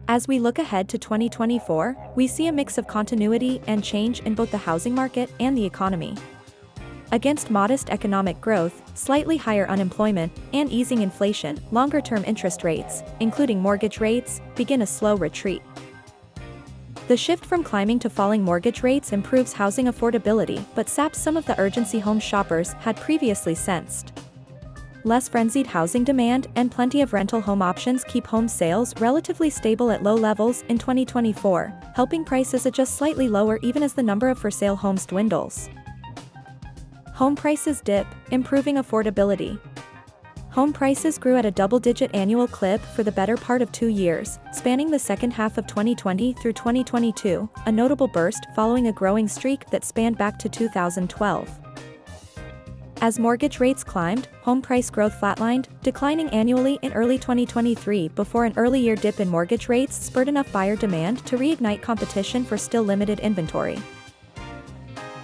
As we look ahead to 2024, we see a mix of continuity and change in both the housing market and the economy. Against modest economic growth, slightly higher unemployment, and easing inflation, longer-term interest rates, including mortgage rates, begin a slow retreat. The shift from climbing to falling mortgage rates improves housing affordability but saps some of the urgency home shoppers had previously sensed. Less frenzied housing demand and plenty of rental home options keep home sales relatively stable at low levels in 2024, helping prices adjust slightly lower even as the number of for-sale homes dwindles. Home prices dip, improving affordability. Home prices grew at a double-digit annual clip for the better part of 2 years, spanning the second half of 2020 through 2022, a notable burst following a growing streak that spanned back to 2012. As mortgage rates climbed, home price growth flatlined, declining annually in early 2023 before an early-year dip in mortgage rates spurred enough buyer demand to reignite competition for still limited inventory.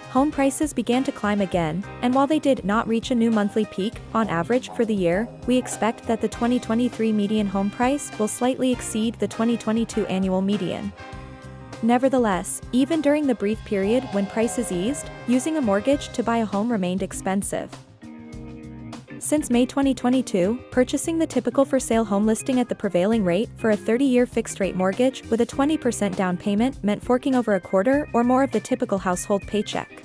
Home prices began to climb again, and while they did not reach a new monthly peak, on average for the year, we expect that the 2023 median home price will slightly exceed the 2022 annual median. Nevertheless, even during the brief period when prices eased, using a mortgage to buy a home remained expensive. Since May 2022, purchasing the typical for-sale home listing at the prevailing rate for a 30-year fixed-rate mortgage with a 20% down payment meant forking over a quarter or more of the typical household paycheck.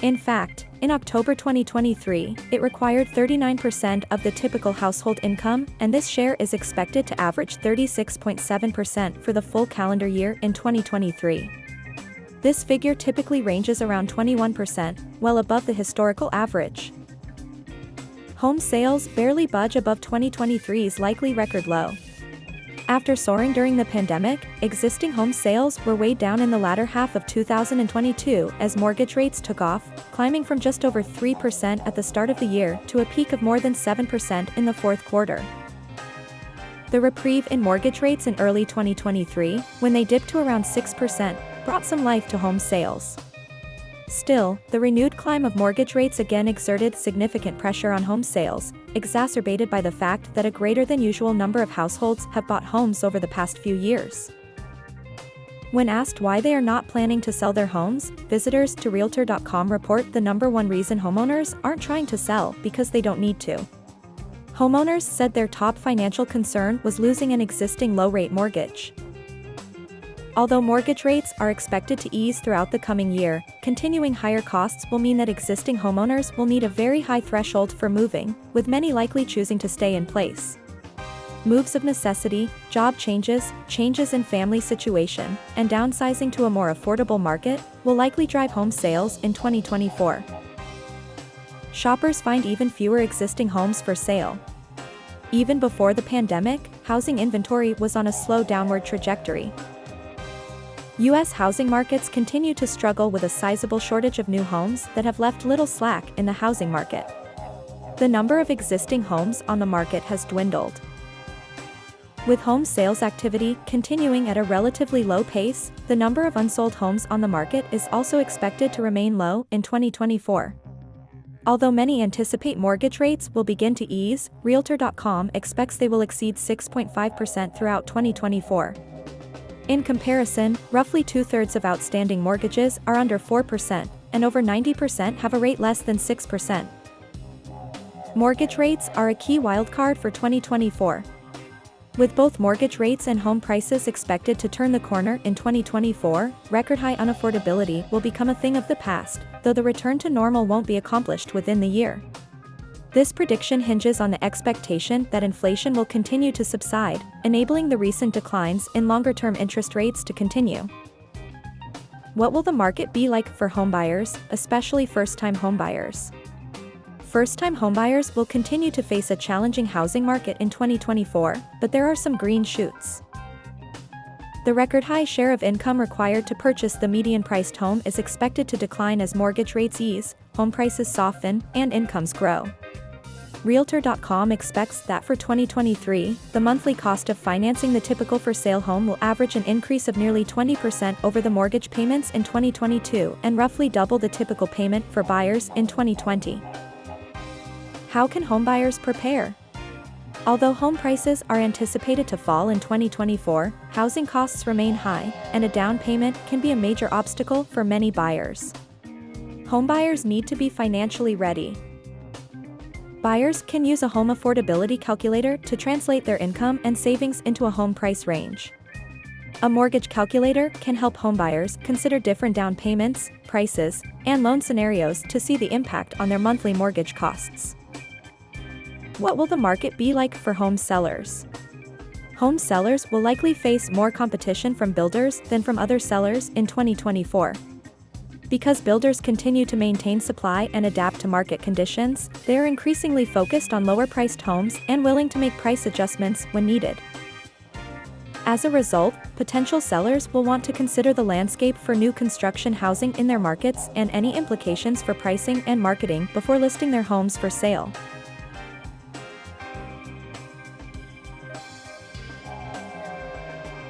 In fact, in October 2023, it required 39% of the typical household income, and this share is expected to average 36.7% for the full calendar year in 2023. This figure typically ranges around 21%, well above the historical average. Home sales barely budge above 2023's likely record low. After soaring during the pandemic, existing home sales were weighed down in the latter half of 2022 as mortgage rates took off, climbing from just over 3% at the start of the year to a peak of more than 7% in the fourth quarter. The reprieve in mortgage rates in early 2023, when they dipped to around 6%, brought some life to home sales. Still, the renewed climb of mortgage rates again exerted significant pressure on home sales, exacerbated by the fact that a greater than usual number of households have bought homes over the past few years. When asked why they are not planning to sell their homes, visitors to Realtor.com report the number one reason homeowners aren't trying to sell because they don't need to. Homeowners said their top financial concern was losing an existing low-rate mortgage. Although mortgage rates are expected to ease throughout the coming year, continuing higher costs will mean that existing homeowners will need a very high threshold for moving, with many likely choosing to stay in place. Moves of necessity, job changes, changes in family situation, and downsizing to a more affordable market will likely drive home sales in 2024. Shoppers find even fewer existing homes for sale. Even before the pandemic, housing inventory was on a slow downward trajectory. U.S. housing markets continue to struggle with a sizable shortage of new homes that have left little slack in the housing market. The number of existing homes on the market has dwindled. With home sales activity continuing at a relatively low pace, the number of unsold homes on the market is also expected to remain low in 2024. Although many anticipate mortgage rates will begin to ease, Realtor.com expects they will exceed 6.5% throughout 2024. In comparison, roughly 2/3 of outstanding mortgages are under 4%, and over 90% have a rate less than 6%. Mortgage rates are a key wildcard for 2024. With both mortgage rates and home prices expected to turn the corner in 2024, record-high unaffordability will become a thing of the past, though the return to normal won't be accomplished within the year. This prediction hinges on the expectation that inflation will continue to subside, enabling the recent declines in longer-term interest rates to continue. What will the market be like for homebuyers, especially first-time homebuyers? First-time homebuyers will continue to face a challenging housing market in 2024, but there are some green shoots. The record-high share of income required to purchase the median-priced home is expected to decline as mortgage rates ease, home prices soften, and incomes grow. Realtor.com expects that for 2023, the monthly cost of financing the typical for-sale home will average an increase of nearly 20% over the mortgage payments in 2022 and roughly double the typical payment for buyers in 2020. How can homebuyers prepare? Although home prices are anticipated to fall in 2024, housing costs remain high, and a down payment can be a major obstacle for many buyers. Homebuyers need to be financially ready. Buyers can use a home affordability calculator to translate their income and savings into a home price range. A mortgage calculator can help homebuyers consider different down payments, prices, and loan scenarios to see the impact on their monthly mortgage costs. What will the market be like for home sellers? Home sellers will likely face more competition from builders than from other sellers in 2024. Because builders continue to maintain supply and adapt to market conditions, they are increasingly focused on lower-priced homes and willing to make price adjustments when needed. As a result, potential sellers will want to consider the landscape for new construction housing in their markets and any implications for pricing and marketing before listing their homes for sale.